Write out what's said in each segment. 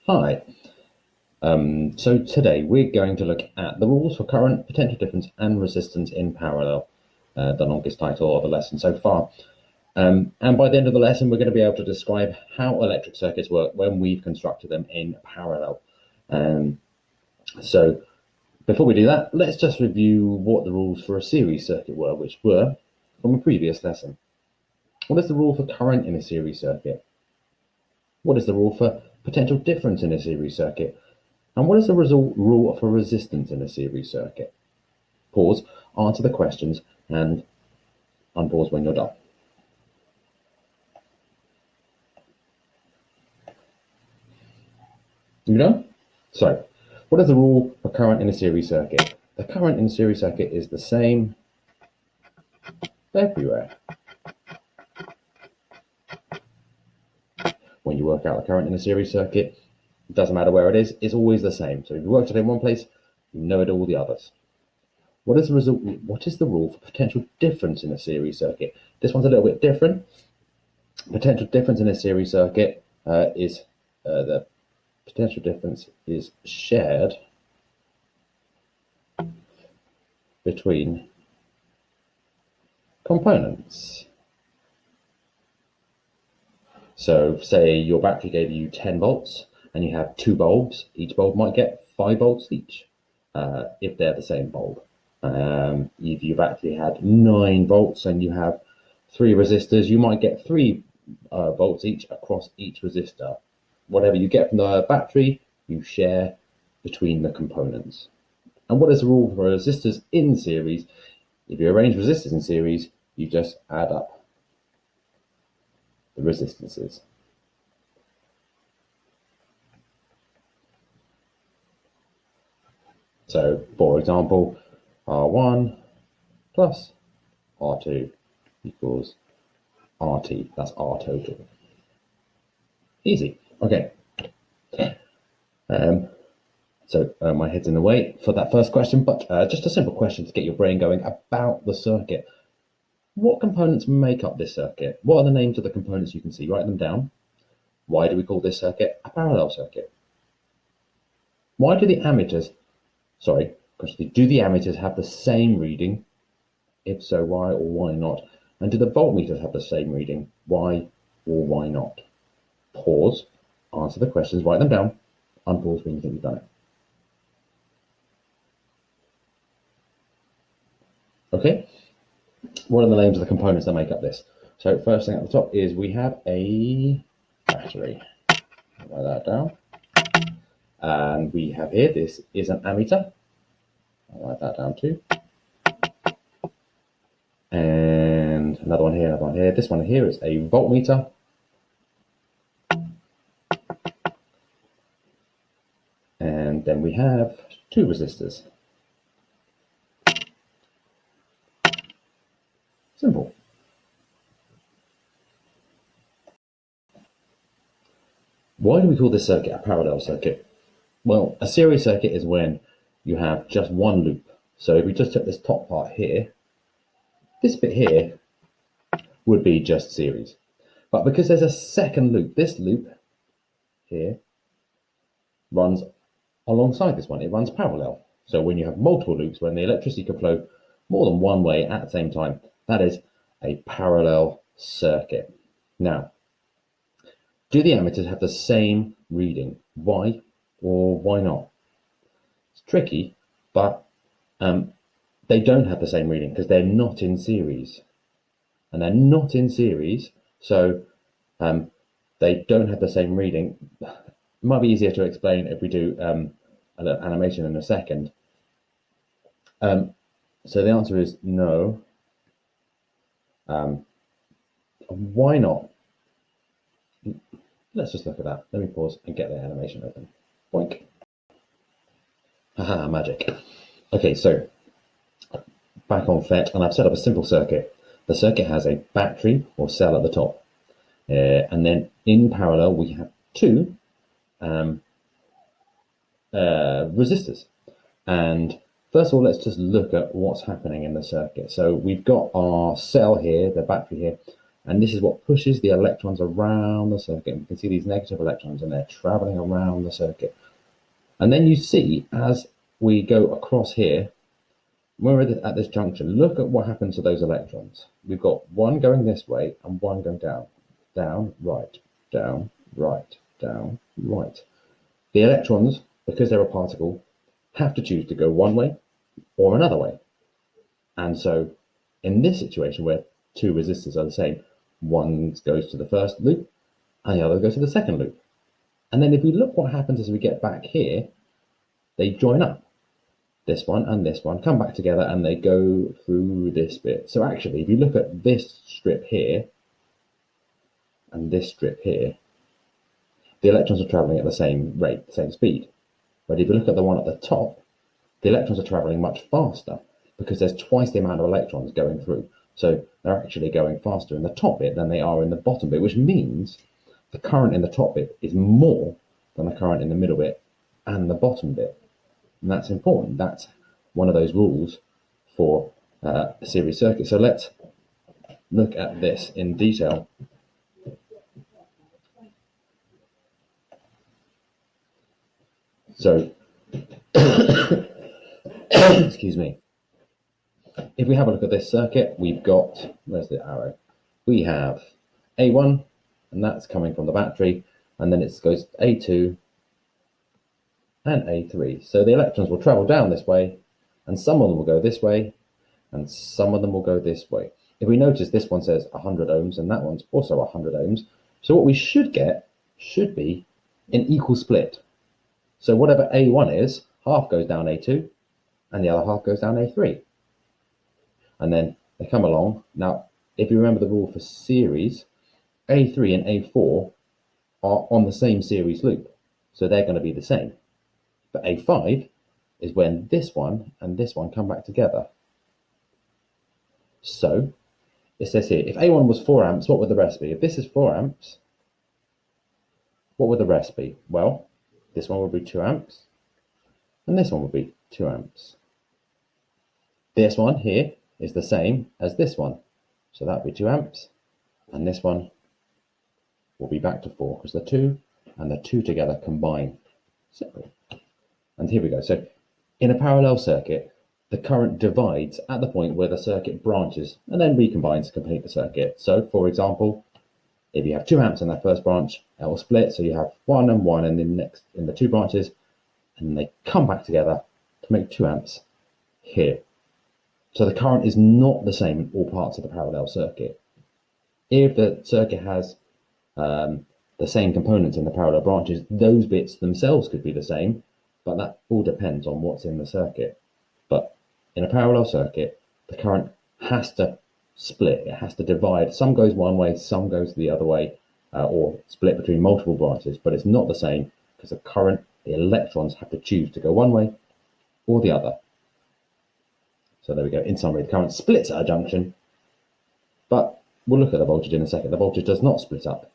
Hi. So today we're going to look at the rules for current, potential difference, and resistance in parallel, the longest title of the lesson so far. And by the end of the lesson, we're going to be able to describe how electric circuits work when we've constructed them in parallel. So before we do that, let's just review what the rules for a series circuit were, which were from a previous lesson. What is the rule for current in a series circuit? What is the rule for potential difference in a series circuit? And what is the rule for resistance in a series circuit? Pause, answer the questions, and unpause when you're done. You done? So, what is the rule for current in a series circuit? The current in a series circuit is the same everywhere. When you work out the current in a series circuit, it doesn't matter where it is, it's always the same. So if you worked it in one place, you know it all the others. What is the rule for potential difference in a series circuit? This one's a little bit different. Potential difference in a series circuit is the potential difference is shared between components. So say your battery gave you 10 volts and you have two bulbs. Each bulb might get 5 volts each if they're the same bulb. If your battery had 9 volts and you have 3 resistors, you might get 3 volts each across each resistor. Whatever you get from the battery, you share between the components. And what is the rule for resistors in series? If you arrange resistors in series, you just add up the resistances. So, for example, R1 plus R2 equals RT. That's R total. Easy. Okay. So my head's in the way for that first question, but just a simple question to get your brain going about the circuit. What components make up this circuit? What are the names of the components you can see? Write them down. Why do we call this circuit a parallel circuit? Why do the ammeters, do the ammeters have the same reading? If so, why or why not? And do the voltmeters have the same reading? Why or why not? Pause, answer the questions, write them down, unpause when you think you've done it. Okay, what are the names of the components that make up this? So first thing at the top is we have a battery. Write that down. And we have here, this is an ammeter. I'll write that down too. And another one here, another one here. This one here is a voltmeter. And then we have 2 resistors. Simple. Why do we call this circuit a parallel circuit? Well, a series circuit is when you have just one loop. So if we just took this top part here, this bit here would be just series. But because there's a second loop, this loop here runs alongside this one. It runs parallel. So when you have multiple loops, when the electricity can flow more than one way at the same time, that is a parallel circuit. Now, do the ammeters have the same reading? Why or why not? It's tricky, but they don't have the same reading because they're not in series. And they're not in series, so they don't have the same reading. It might be easier to explain if we do an animation in a second. So the answer is no. Why not? Let's just look at that. Let me pause and get the animation open. Boink. Haha, magic. Okay, so back on FET, and I've set up a simple circuit. The circuit has a battery or cell at the top. And then in parallel, we have 2 resistors. And first of all, let's just look at what's happening in the circuit. So we've got our cell here, the battery here, And this is what pushes the electrons around the circuit. You can see these negative electrons and they're traveling around the circuit. And then you see as we go across here, when we're at this junction, look at what happens to those electrons. We've got one going this way and one going down. Down, right, down, right, down, right. The electrons, because they're a particle, have to choose to go one way or another way. And so in this situation where two resistors are the same, one goes to the first loop and the other goes to the second loop. And then if we look what happens as we get back here, they join up. This one and this one come back together and they go through this bit. So actually, if you look at this strip here and this strip here, the electrons are traveling at the same rate, the same speed. But if you look at the one at the top, the electrons are traveling much faster because there's twice the amount of electrons going through. So they're actually going faster in the top bit than they are in the bottom bit, which means the current in the top bit is more than the current in the middle bit and the bottom bit. And that's important. That's one of those rules for a series circuit. So let's look at this in detail. So, excuse me. If we have a look at this circuit, we've got, where's the arrow? We have A1, and that's coming from the battery, and then it goes A2 and A3. So the electrons will travel down this way, and some of them will go this way, and some of them will go this way. If we notice, this one says 100 ohms, and that one's also 100 ohms. So what we should get should be an equal split. So whatever A1 is, half goes down A2, and the other half goes down A3. And then they come along. Now, if you remember the rule for series, A3 and A4 are on the same series loop, so they're going to be the same. But A5 is when this one and this one come back together. So it says here, if A1 was 4 amps, what would the rest be? If this is 4 amps, what would the rest be? Well, this one would be 2 amps, and this one would be 2 amps. This one here is the same as this one, so that would be 2 amps, and this one will be back to 4 because the 2 and the 2 together combine. So, and here we go. So in a parallel circuit, the current divides at the point where the circuit branches and then recombines to complete the circuit. So for example, if you have 2 amps in that first branch, it will split, so you have 1 and 1 and then next in the 2 branches, and they come back together to make 2 amps here. So the current is not the same in all parts of the parallel circuit. If the circuit has the same components in the parallel branches, those bits themselves could be the same, but that all depends on what's in the circuit. But in a parallel circuit, the current has to split, it has to divide. Some goes one way, some goes the other way, or split between multiple branches, but it's not the same because the current, the electrons have to choose to go one way or the other. So there we go. In summary, the current splits at a junction, but we'll look at the voltage in a second. The voltage does not split up.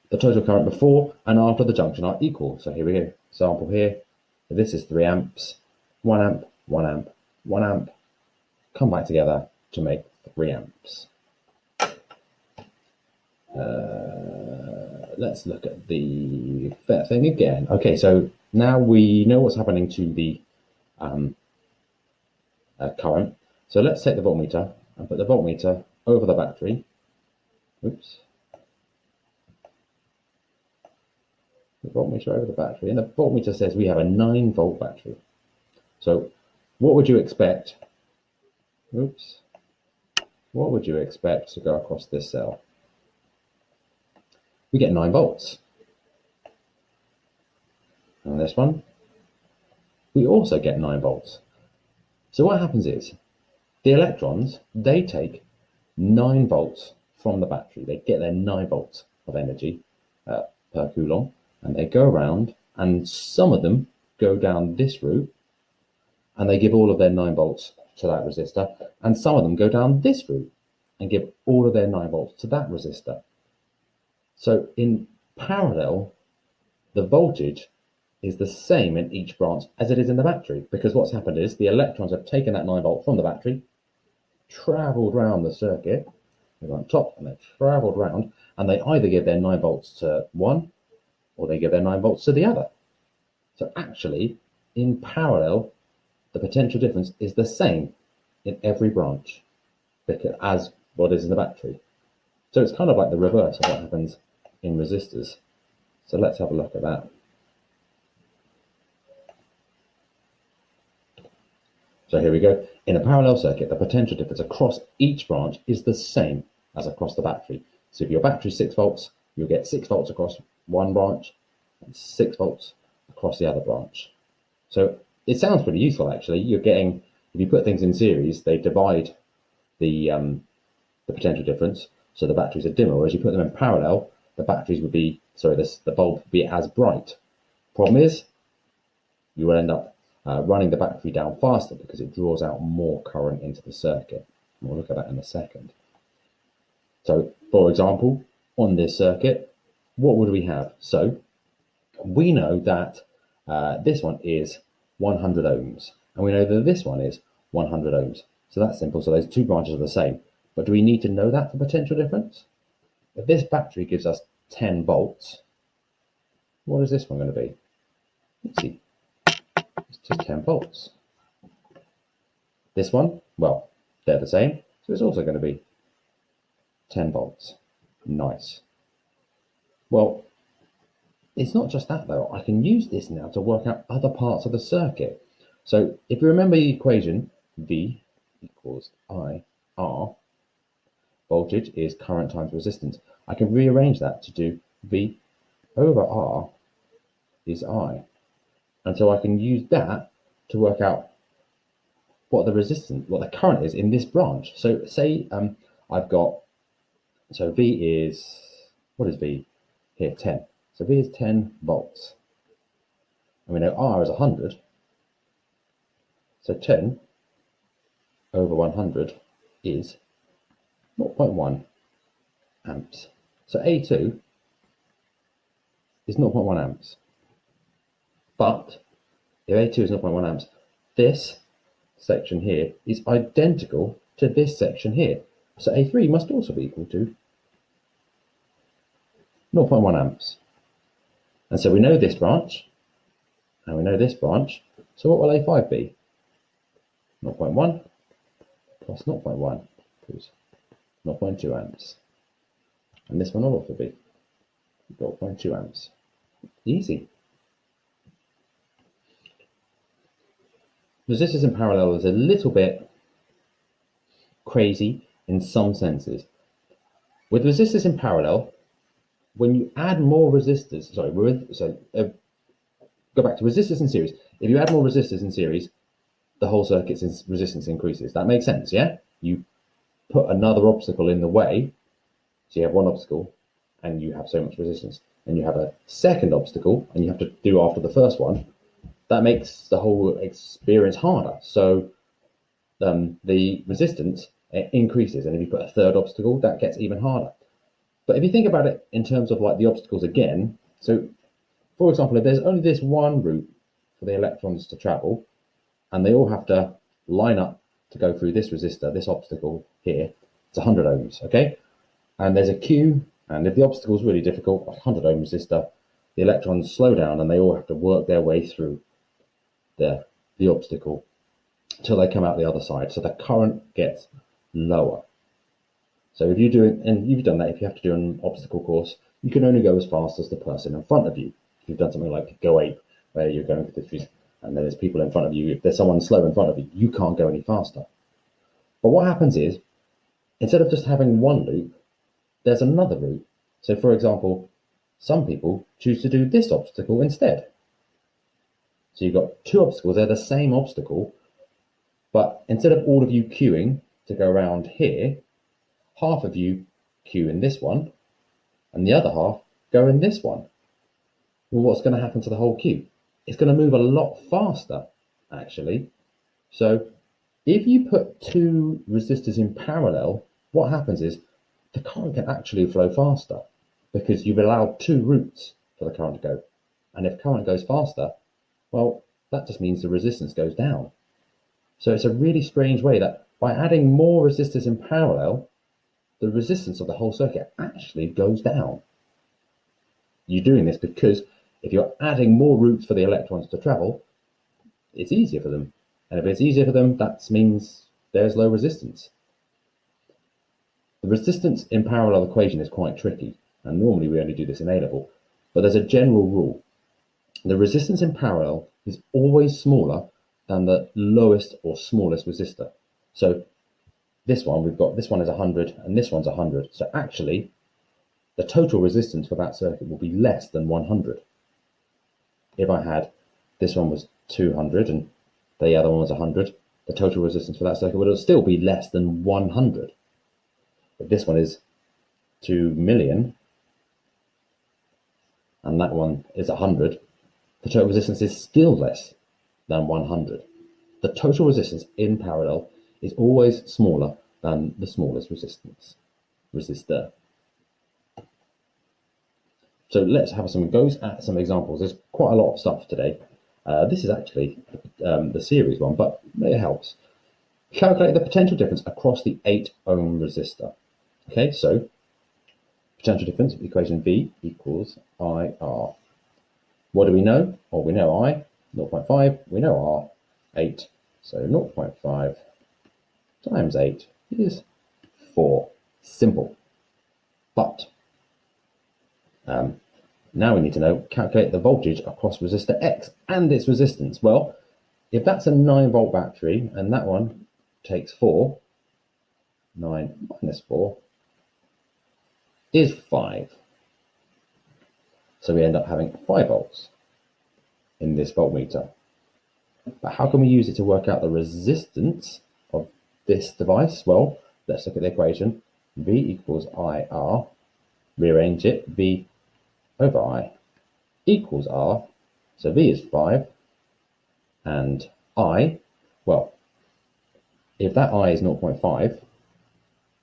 The total current before and after the junction are equal. So here we go. Example here. This is 3 amps, 1 amp, 1 amp, 1 amp. Come back together to make 3 amps. Let's look at the thing again. Okay, so now we know what's happening to the current. So let's take the voltmeter and put the voltmeter over the battery. Oops. The voltmeter over the battery, and the voltmeter says we have a 9-volt battery. So what would you expect? Oops. What would you expect to go across this cell? We get 9 volts. And this one, we also get 9 volts. So what happens is, the electrons, they take 9 volts from the battery. They get their 9 volts of energy per coulomb, and they go around, and some of them go down this route, and they give all of their 9 volts to that resistor, and some of them go down this route and give all of their 9 volts to that resistor. So in parallel, the voltage is the same in each branch as it is in the battery, because what's happened is the electrons have taken that 9 volt from the battery, traveled round the circuit, They go on top and they've travelled round, and they either give their 9 volts to one or they give their 9 volts to the other. So actually, in parallel, the potential difference is the same in every branch as what is in the battery. So it's kind of like the reverse of what happens in resistors. So let's have a look at that. So here we go. In a parallel circuit, the potential difference across each branch is the same as across the battery. So if your battery is 6 volts, you'll get 6 volts across one branch and 6 volts across the other branch. So it sounds pretty useful, actually. You're getting, if you put things in series, they divide the potential difference. So the batteries are dimmer, whereas you put them in parallel, the batteries would be, the bulb would be as bright. Problem is, you will end up running the battery down faster because it draws out more current into the circuit. We'll look at that in a second. So, for example, on this circuit, what would we have? So, we know that this one is 100 ohms, and we know that this one is 100 ohms. So that's simple. So those two branches are the same. But do we need to know that for potential difference? If this battery gives us 10 volts, what is this one going to be? Let's see. It's just 10 volts. This one, well, they're the same, so it's also going to be 10 volts. Nice. Well, it's not just that though. I can use this now to work out other parts of the circuit. So if you remember the equation, V equals IR, voltage is current times resistance. I can rearrange that to do V over R is I. And so I can use that to work out what the resistance, what the current is in this branch. So say I've got, so V is, what is V here? 10. So V is 10 volts. And we know R is 100. So 10 over 100 is 0.1 amps. So A2 is 0.1 amps. But if A2 is 0.1 amps, this section here is identical to this section here. So A3 must also be equal to 0.1 amps. And so we know this branch, and we know this branch. So what will A5 be? 0.1 plus 0.1 equals 0.2 amps. And this one will also be 0.2 amps. Easy. Resistors in parallel is a little bit crazy in some senses. With resistors in parallel, when you add more resistors, go back to resistors in series. If you add more resistors in series, the whole circuit's resistance increases. That makes sense, yeah? You put another obstacle in the way, so you have one obstacle and you have so much resistance, and you have a second obstacle and you have to do after the first one. That makes the whole experience harder. So the resistance increases, and if you put a third obstacle, that gets even harder. But if you think about it in terms of like the obstacles again, so for example, if there's only this one route for the electrons to travel, and they all have to line up to go through this resistor, this obstacle here, it's 100 ohms, okay? And there's a queue, and if the obstacle is really difficult, 100 ohm resistor, the electrons slow down and they all have to work their way through the obstacle till they come out the other side. So the current gets lower. So if you do it, and you've done that, if you have to do an obstacle course, you can only go as fast as the person in front of you. If you've done something like Go Ape, where you're going through the and there's people in front of you, if there's someone slow in front of you, you can't go any faster. But what happens is, instead of just having one loop, there's another route. So for example, some people choose to do this obstacle instead. So you've got two obstacles, they're the same obstacle, but instead of all of you queuing to go around here, half of you queue in this one, and the other half go in this one. Well, what's going to happen to the whole queue? It's going to move a lot faster, actually. So if you put two resistors in parallel, what happens is the current can actually flow faster because you've allowed two routes for the current to go. And if current goes faster, well, that just means the resistance goes down. So it's a really strange way that by adding more resistors in parallel, the resistance of the whole circuit actually goes down. You're doing this because if you're adding more routes for the electrons to travel, it's easier for them. And if it's easier for them, that means there's low resistance. The resistance in parallel equation is quite tricky, and normally we only do this in A-level, but there's a general rule. The resistance in parallel is always smaller than the lowest or smallest resistor. So this one, this one is 100 and this one's 100. So actually, the total resistance for that circuit will be less than 100. If I had this one was 200 and the other one was 100, the total resistance for that circuit would still be less than 100. If this one is 2 million and that one is 100, the total resistance is still less than 100. The total resistance in parallel is always smaller than the smallest resistor. So let's have some goes at some examples. There's quite a lot of stuff today. This is actually the series one, but it helps. Calculate the potential difference across the 8 ohm resistor. Okay, so potential difference, equation V equals IR. What do we know? Well, we know I, 0.5, we know R, 8. So 0.5 times 8 is 4. Simple. But now we need to know, calculate the voltage across resistor X and its resistance. Well, if that's a 9-volt battery and that one takes 4, 9 minus 4 is 5. So we end up having 5 volts in this voltmeter. But how can we use it to work out the resistance of this device? Well, let's look at the equation. V equals IR. Rearrange it. V over I equals R. So V is 5. And I, well, if that I is 0.5,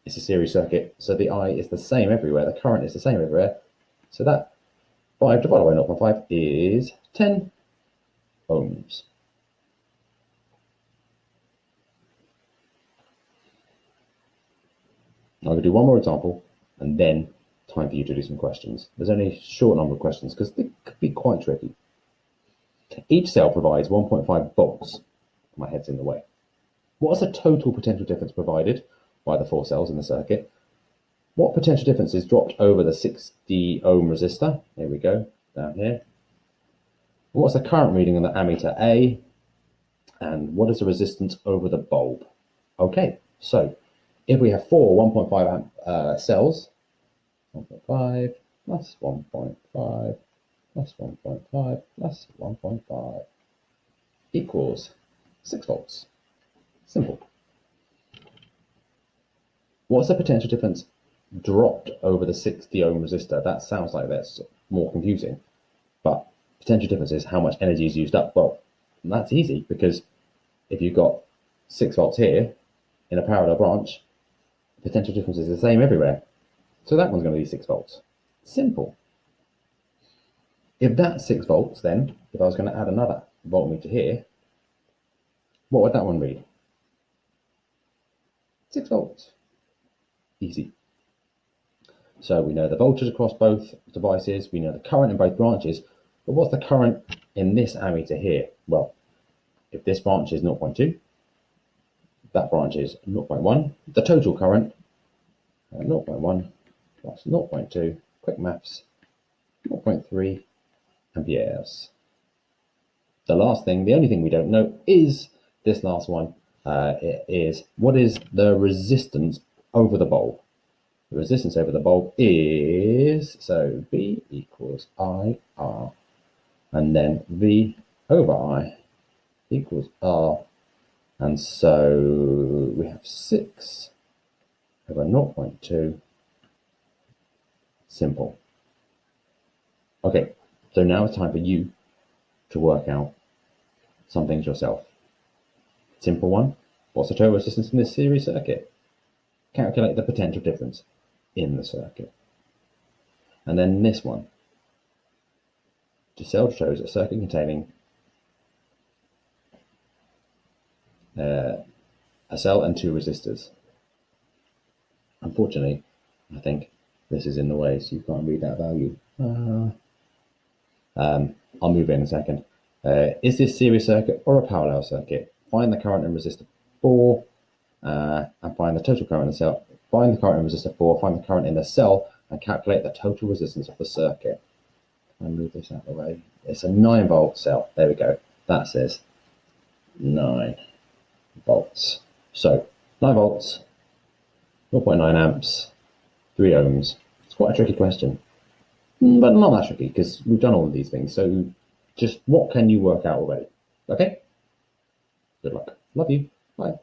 it's a series circuit, so the I is the same everywhere. The current is the same everywhere. So that 5 divided by 0.5 is 10 ohms. I'm going to do one more example and then time for you to do some questions. There's only a short number of questions because they could be quite tricky. Each cell provides 1.5 volts. My head's in the way. What is the total potential difference provided by the 4 cells in the circuit? What potential difference is dropped over the 60 ohm resistor? Here we go, down here. What's the current reading on the ammeter A? And what is the resistance over the bulb? Okay, so if we have 4 1.5 amp cells, 1.5 plus 1.5 plus 1.5 plus 1.5 equals 6 volts. Simple. What's the potential difference dropped over the 60 ohm resistor? That sounds like that's more confusing, but potential difference is how much energy is used up. Well, that's easy because if you've got 6 volts here in a parallel branch, the potential difference is the same everywhere. So that one's going to be 6 volts. Simple. If that's 6 volts, then if I was going to add another voltmeter here, what would that one read? 6 volts. Easy. So we know the voltage across both devices, we know the current in both branches, but what's the current in this ammeter here? Well, if this branch is 0.2, that branch is 0.1, the total current, 0.1 plus 0.2, quick maths, 0.3 amperes. The last thing, the only thing we don't know is this last one, is what is the resistance over the bulb? The resistance over the bulb is, so V equals IR, and then V over I equals R, and so we have 6 over 0.2, simple. Okay, so now it's time for you to work out some things yourself. Simple one, what's the total resistance in this series circuit? Calculate the potential difference in the circuit. And then this one, cell shows a circuit containing a cell and 2 resistors. Unfortunately, I think this is in the way, so you can't read that value. I'll move in a second. Is this series circuit or a parallel circuit? Find the current in resistor 4 and find the total current in the cell. Find the current in resistor 4, find the current in the cell, and calculate the total resistance of the circuit. I'll move this out of the way. It's a 9-volt cell. There we go. That says 9 volts. So 9 volts, 0.9 amps, 3 ohms. It's quite a tricky question, but not that tricky because we've done all of these things. So just what can you work out already? Okay? Good luck. Love you. Bye.